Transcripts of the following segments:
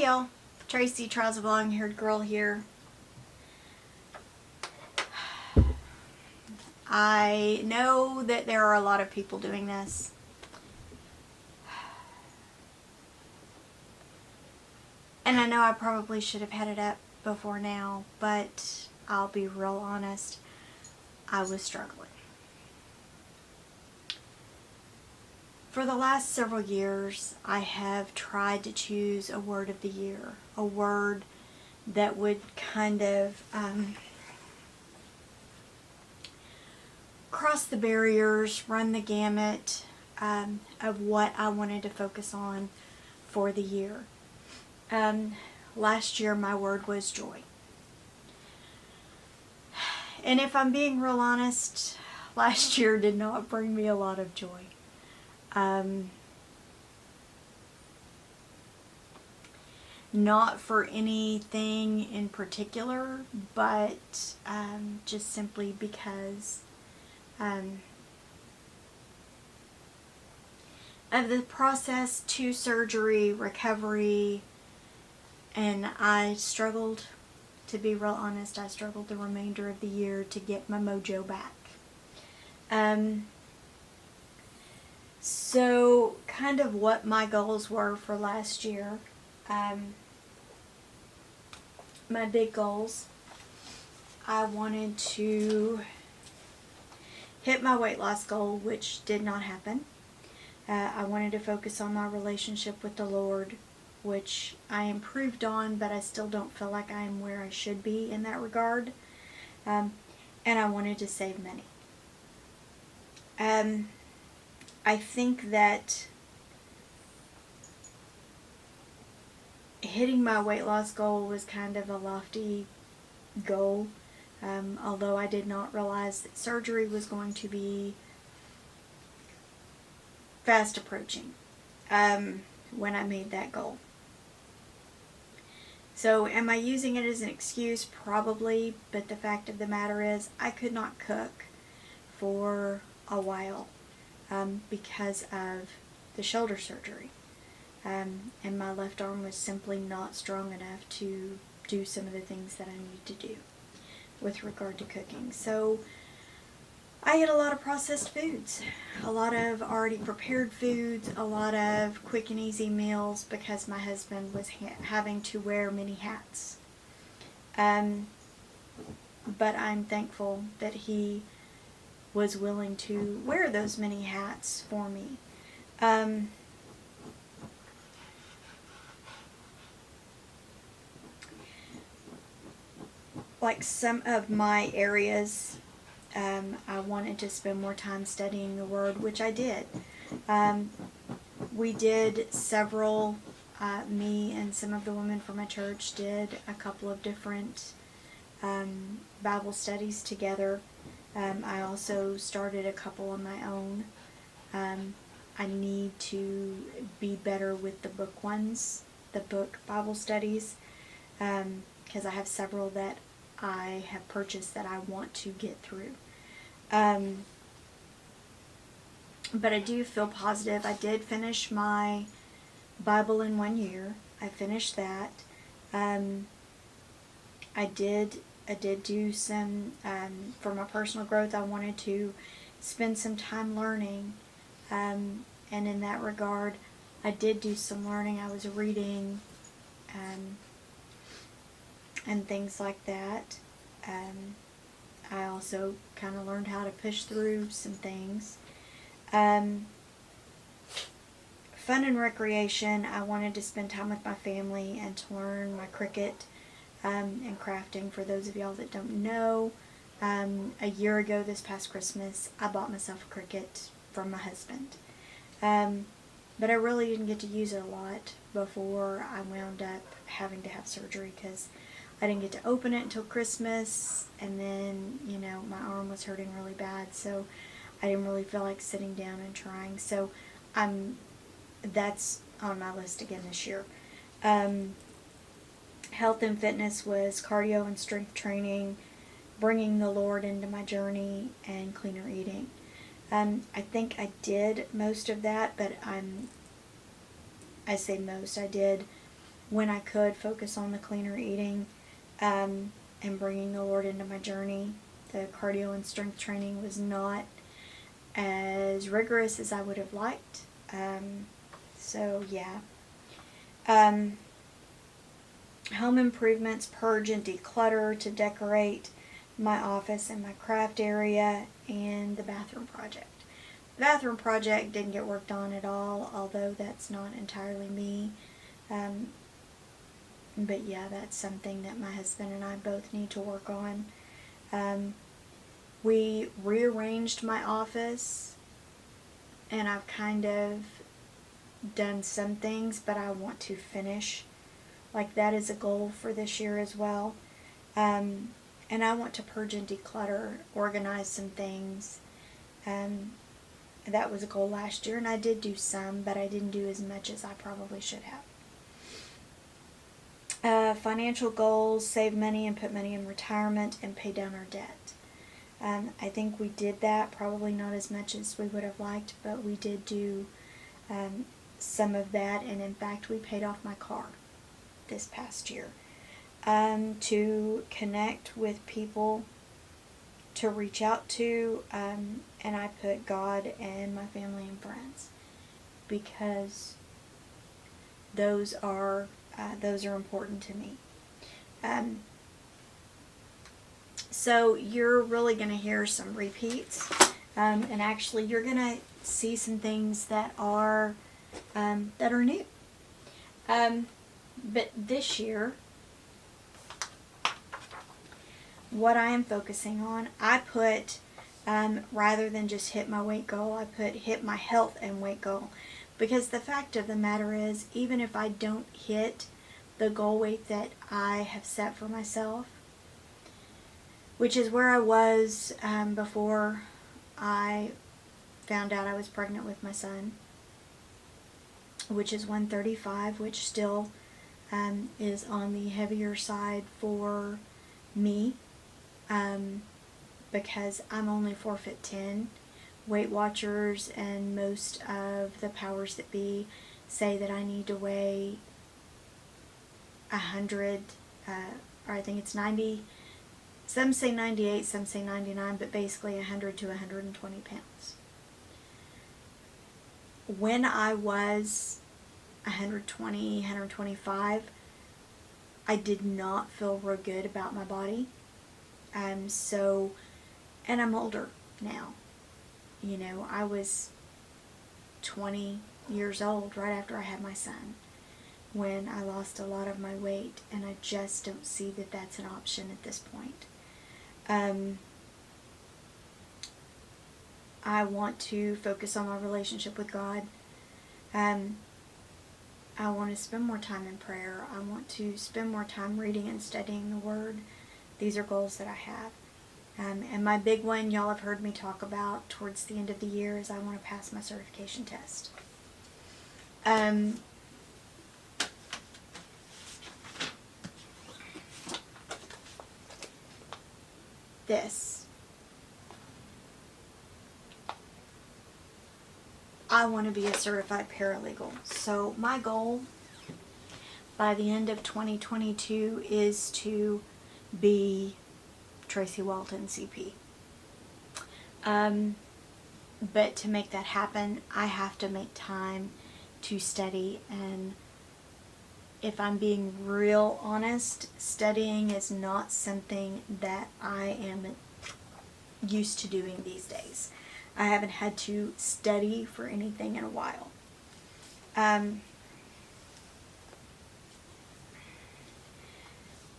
Hi y'all, Tracey, Trials of a Long-Haired Girl here. I know that there are a lot of people doing this. And I know I probably should have had it up before now, but I'll be real honest, I was struggling. For the last several years, I have tried to choose a word of the year, a word that would kind of cross the barriers, run the gamut of what I wanted to focus on for the year. Last year my word was joy. And if I'm being real honest, last year did not bring me a lot of joy. Not for anything in particular, but just simply because of the process to surgery, recovery, and I struggled, to be real honest, I struggled the remainder of the year to get my mojo back. So kind of what my goals were for last year, my big goals, I wanted to hit my weight loss goal, which did not happen. I wanted to focus on my relationship with the Lord, which I improved on, but I still don't feel like I am where I should be in that regard. And I wanted to save money. I think that hitting my weight loss goal was kind of a lofty goal, although I did not realize that surgery was going to be fast approaching when I made that goal. So am I using it as an excuse? Probably, but the fact of the matter is I could not cook for a while because of the shoulder surgery. And my left arm was simply not strong enough to do some of the things that I need to do with regard to cooking. So I ate a lot of processed foods, a lot of already prepared foods, a lot of quick and easy meals because my husband was having to wear many hats. But I'm thankful that he was willing to wear those many hats for me. Like some of my areas, I wanted to spend more time studying the Word, which I did. We did several, me and some of the women from my church did a couple of different Bible studies together. I also started a couple on my own. I need to be better with the book ones, the book Bible studies, because I have several that I have purchased that I want to get through. But I do feel positive. I did finish my Bible in 1 year. I finished that. I did do some, for my personal growth, I wanted to spend some time learning. And in that regard, I did do some learning. I was reading and things like that. I also kind of learned how to push through some things. Fun and recreation, I wanted to spend time with my family and to learn my Cricut and crafting. For those of y'all that don't know, a year ago this past Christmas, I bought myself a Cricut from my husband. But I really didn't get to use it a lot before I wound up having to have surgery because I didn't get to open it until Christmas, and then, you know, my arm was hurting really bad, so I didn't really feel like sitting down and trying. So that's on my list again this year. Health and fitness was cardio and strength training, bringing the Lord into my journey, and cleaner eating. I think I did most of that, but I say most. I did when I could focus on the cleaner eating and bringing the Lord into my journey. The cardio and strength training was not as rigorous as I would have liked. So yeah. Home improvements, purge and declutter to decorate my office and my craft area, and the bathroom project. The bathroom project didn't get worked on at all, although that's not entirely me. But yeah, that's something that my husband and I both need to work on. We rearranged my office, and I've kind of done some things, but I want to finish. Like, that is a goal for this year as well. And I want to purge and declutter, organize some things. That was a goal last year, and I did do some, but I didn't do as much as I probably should have. Financial goals: save money and put money in retirement and pay down our debt. I think we did that, probably not as much as we would have liked, but we did do some of that, and in fact we paid off my car this past year. To connect with people to reach out to, and I put God and my family and friends, because those are important to me. So you're really going to hear some repeats, and actually you're going to see some things that are new. But this year, what I am focusing on, I put, rather than just hit my weight goal, I put hit my health and weight goal. Because the fact of the matter is, even if I don't hit the goal weight that I have set for myself, which is where I was before I found out I was pregnant with my son, which is 135, which still is on the heavier side for me, because I'm only 4'10". Weight Watchers and most of the powers that be say that I need to weigh 100, or I think it's 90. Some say 98, some say 99, but basically 100 to 120 pounds. When I was 120, 125, I did not feel real good about my body. And I'm older now. You know, I was 20 years old right after I had my son when I lost a lot of my weight, and I just don't see that that's an option at this point. I want to focus on my relationship with God. I want to spend more time in prayer. I want to spend more time reading and studying the Word. These are goals that I have. And my big one, y'all have heard me talk about towards the end of the year, is I want to pass my certification test. I want to be a certified paralegal. So my goal by the end of 2022 is to be Tracey Walton CP. But to make that happen, I have to make time to study, and if I'm being real honest, studying is not something that I am used to doing these days. I haven't had to study for anything in a while.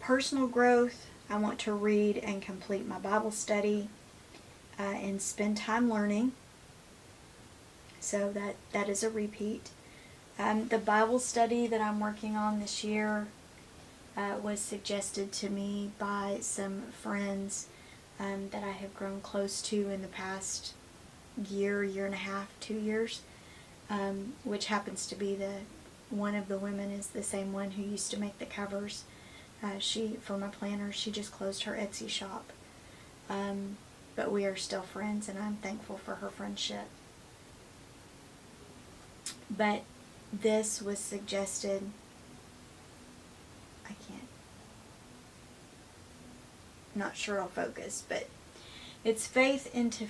Personal growth, I want to read and complete my Bible study and spend time learning. So that is a repeat. The Bible study that I'm working on this year was suggested to me by some friends that I have grown close to in the past year and a half, 2 years, which happens to be one of the women is the same one who used to make the covers. For my planners, she just closed her Etsy shop. But we are still friends, and I'm thankful for her friendship. But this was suggested not sure it'll focus, but it's fear into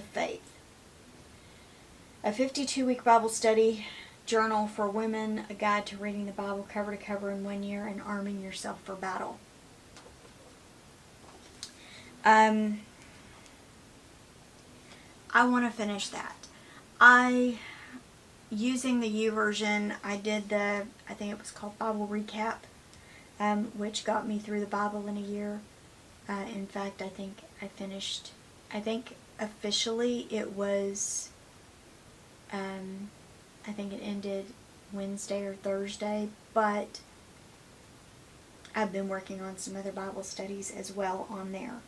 faith. A 52-week Bible study journal for women, a guide to reading the Bible cover to cover in 1 year, and arming yourself for battle. I want to finish that. Using the YouVersion, I did I think it was called Bible Recap, which got me through the Bible in a year. In fact, I think officially it was, I think it ended Wednesday or Thursday, but I've been working on some other Bible studies as well on there.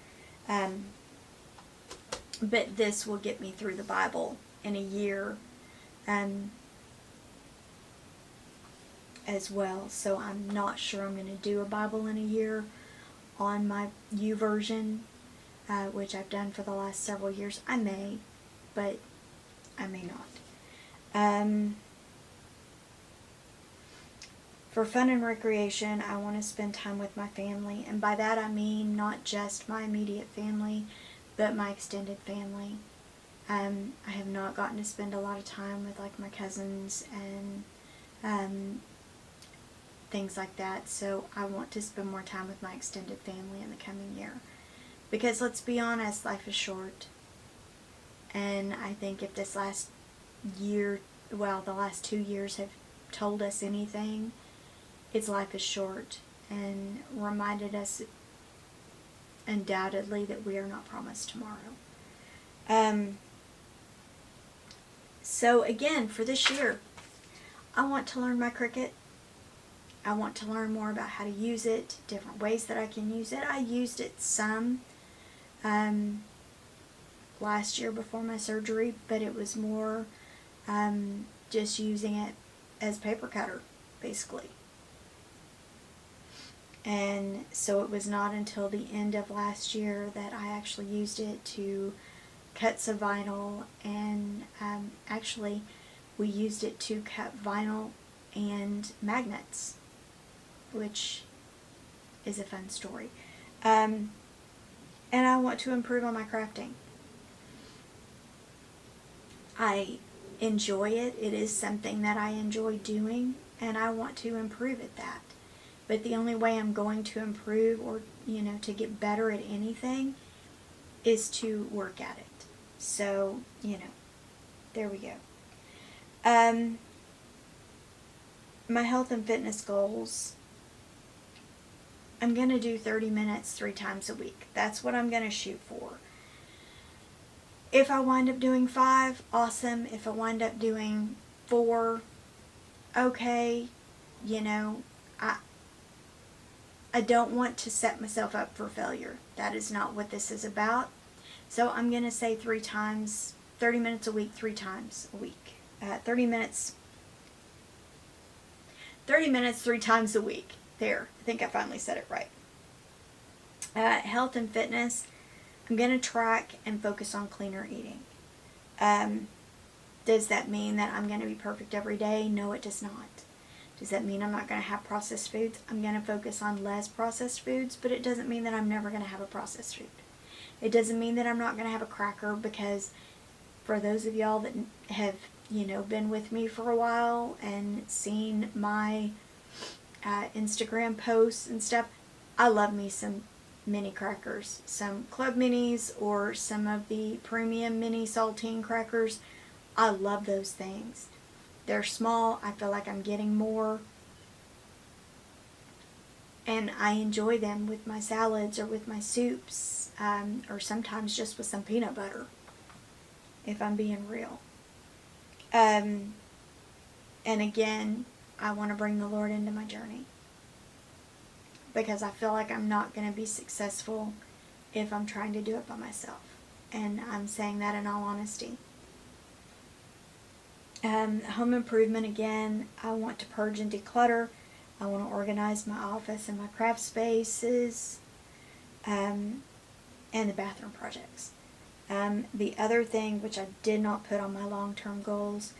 But this will get me through the Bible in a year as well. So I'm not sure I'm going to do a Bible in a year on my YouVersion, which I've done for the last several years. I may, but I may not. For fun and recreation, I want to spend time with my family, and by that I mean not just my immediate family, but my extended family. I have not gotten to spend a lot of time with like my cousins and things like that, so I want to spend more time with my extended family in the coming year. Because let's be honest, life is short. And I think if this last year, well, the last 2 years have told us anything, it's life is short, and reminded us undoubtedly that we are not promised tomorrow. So again, for this year, I want to learn my Cricut. I want to learn more about how to use it, different ways that I can use it. I used it some last year before my surgery, but it was more just using it as paper cutter, basically. And so it was not until the end of last year that I actually used it to cut some vinyl, and actually we used it to cut vinyl and magnets, which is a fun story. And I want to improve on my crafting. I enjoy it. It is something that I enjoy doing, and I want to improve at that. But the only way I'm going to improve, or, to get better at anything, is to work at it. So, there we go. My health and fitness goals. I'm going to do 30 minutes 3 times a week. That's what I'm going to shoot for. If I wind up doing 5, awesome. If I wind up doing 4, okay. I don't want to set myself up for failure. That is not what this is about. So I'm going to say 3 times, 30 minutes a week, 3 times a week. 30 minutes 3 times a week. There, I think I finally said it right. Health and fitness, I'm going to track and focus on cleaner eating. Does that mean that I'm going to be perfect every day? No, it does not. Does that mean I'm not going to have processed foods? I'm going to focus on less processed foods, but it doesn't mean that I'm never going to have a processed food. It doesn't mean that I'm not going to have a cracker, because for those of y'all that have, been with me for a while and seen my Instagram posts and stuff, I love me some mini crackers. Some Club Minis or some of the premium mini saltine crackers. I love those things. They're small. I feel like I'm getting more. And I enjoy them with my salads or with my soups, or sometimes just with some peanut butter, if I'm being real. And again, I want to bring the Lord into my journey, because I feel like I'm not going to be successful if I'm trying to do it by myself. And I'm saying that in all honesty. Home improvement, again, I want to purge and declutter. I want to organize my office and my craft spaces, and the bathroom projects. The other thing, which I did not put on my long-term goals,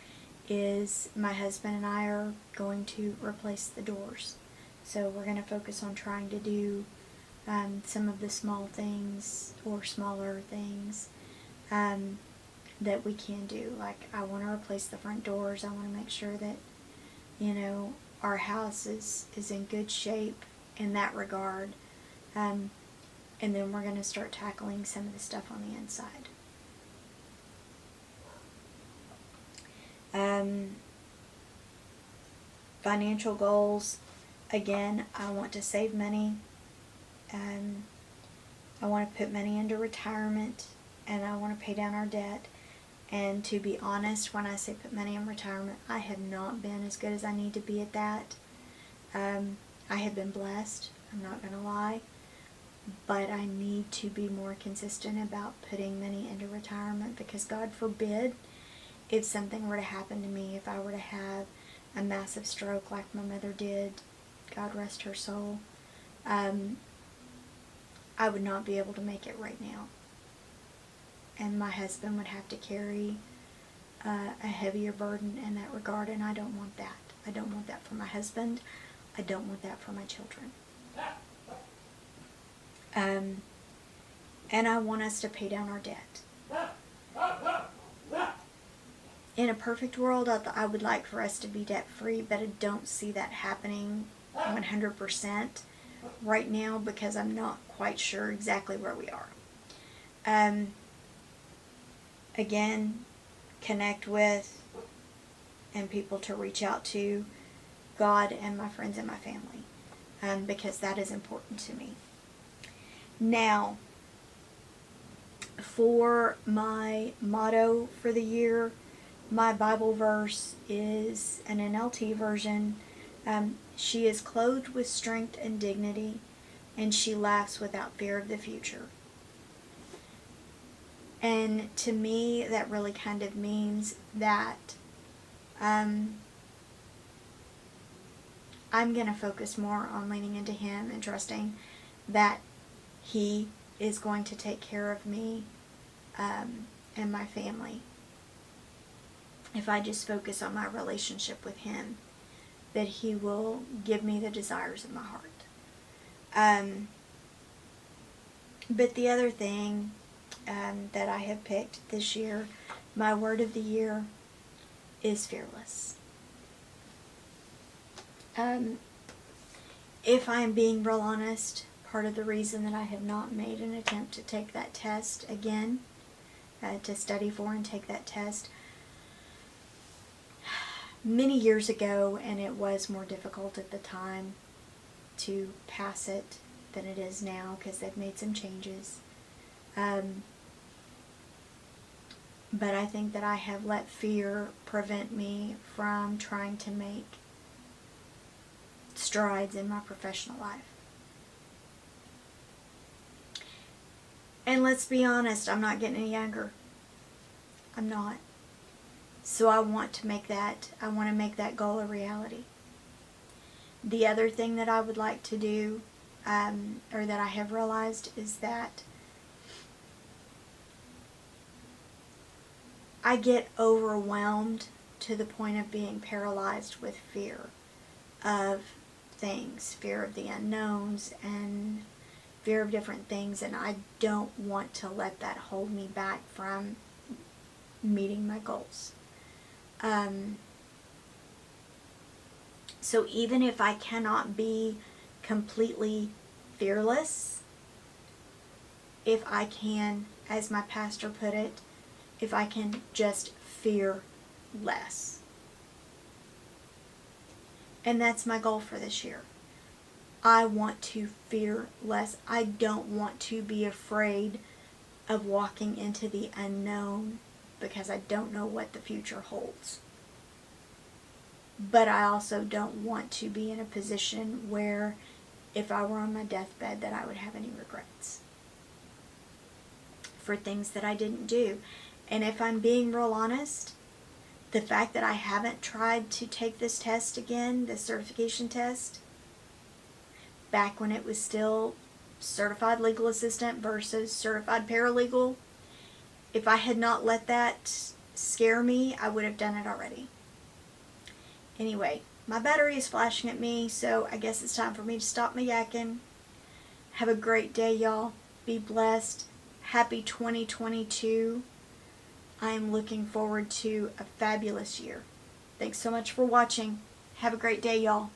is my husband and I are going to replace the doors. So we're going to focus on trying to do some of the small things or smaller things that we can do. Like, I want to replace the front doors. I want to make sure that, our house is in good shape in that regard. And then we're going to start tackling some of the stuff on the inside. Financial goals. Again, I want to save money. I want to put money into retirement, and I want to pay down our debt. And to be honest, when I say put money in retirement, I have not been as good as I need to be at that. I have been blessed, I'm not going to lie, but I need to be more consistent about putting money into retirement, because God forbid if something were to happen to me, if I were to have a massive stroke like my mother did, God rest her soul, I would not be able to make it right now. And my husband would have to carry a heavier burden in that regard, and I don't want that. I don't want that for my husband. I don't want that for my children. And I want us to pay down our debt. In a perfect world, I would like for us to be debt-free, but I don't see that happening 100% right now, because I'm not quite sure exactly where we are. Again, connect with and people to reach out to, God and my friends and my family, because that is important to me. Now, for my motto for the year, my Bible verse is an NLT version. She is clothed with strength and dignity, and she laughs without fear of the future. And to me, that really kind of means that I'm going to focus more on leaning into Him and trusting that He is going to take care of me and my family. If I just focus on my relationship with Him, that He will give me the desires of my heart. But the other thing that I have picked this year, my word of the year, is fearless. If I'm being real honest, part of the reason that I have not made an attempt to take that test again, to study for and take that test, many years ago, and it was more difficult at the time to pass it than it is now, because they've made some changes. But I think that I have let fear prevent me from trying to make strides in my professional life. And let's be honest, I'm not getting any younger. I'm not. So I want to make that goal a reality. The other thing that I would like to do, or that I have realized, is that I get overwhelmed to the point of being paralyzed with fear of things, fear of the unknowns, and fear of different things, and I don't want to let that hold me back from meeting my goals. So even if I cannot be completely fearless, if I can, as my pastor put it, if I can just fear less. And that's my goal for this year. I want to fear less. I don't want to be afraid of walking into the unknown, because I don't know what the future holds. But I also don't want to be in a position where, if I were on my deathbed, that I would have any regrets for things that I didn't do. And if I'm being real honest, the fact that I haven't tried to take this test again, this certification test, back when it was still certified legal assistant versus certified paralegal, if I had not let that scare me, I would have done it already. Anyway, my battery is flashing at me, so I guess it's time for me to stop my yakking. Have a great day, y'all. Be blessed. Happy 2022. I am looking forward to a fabulous year. Thanks so much for watching. Have a great day, y'all.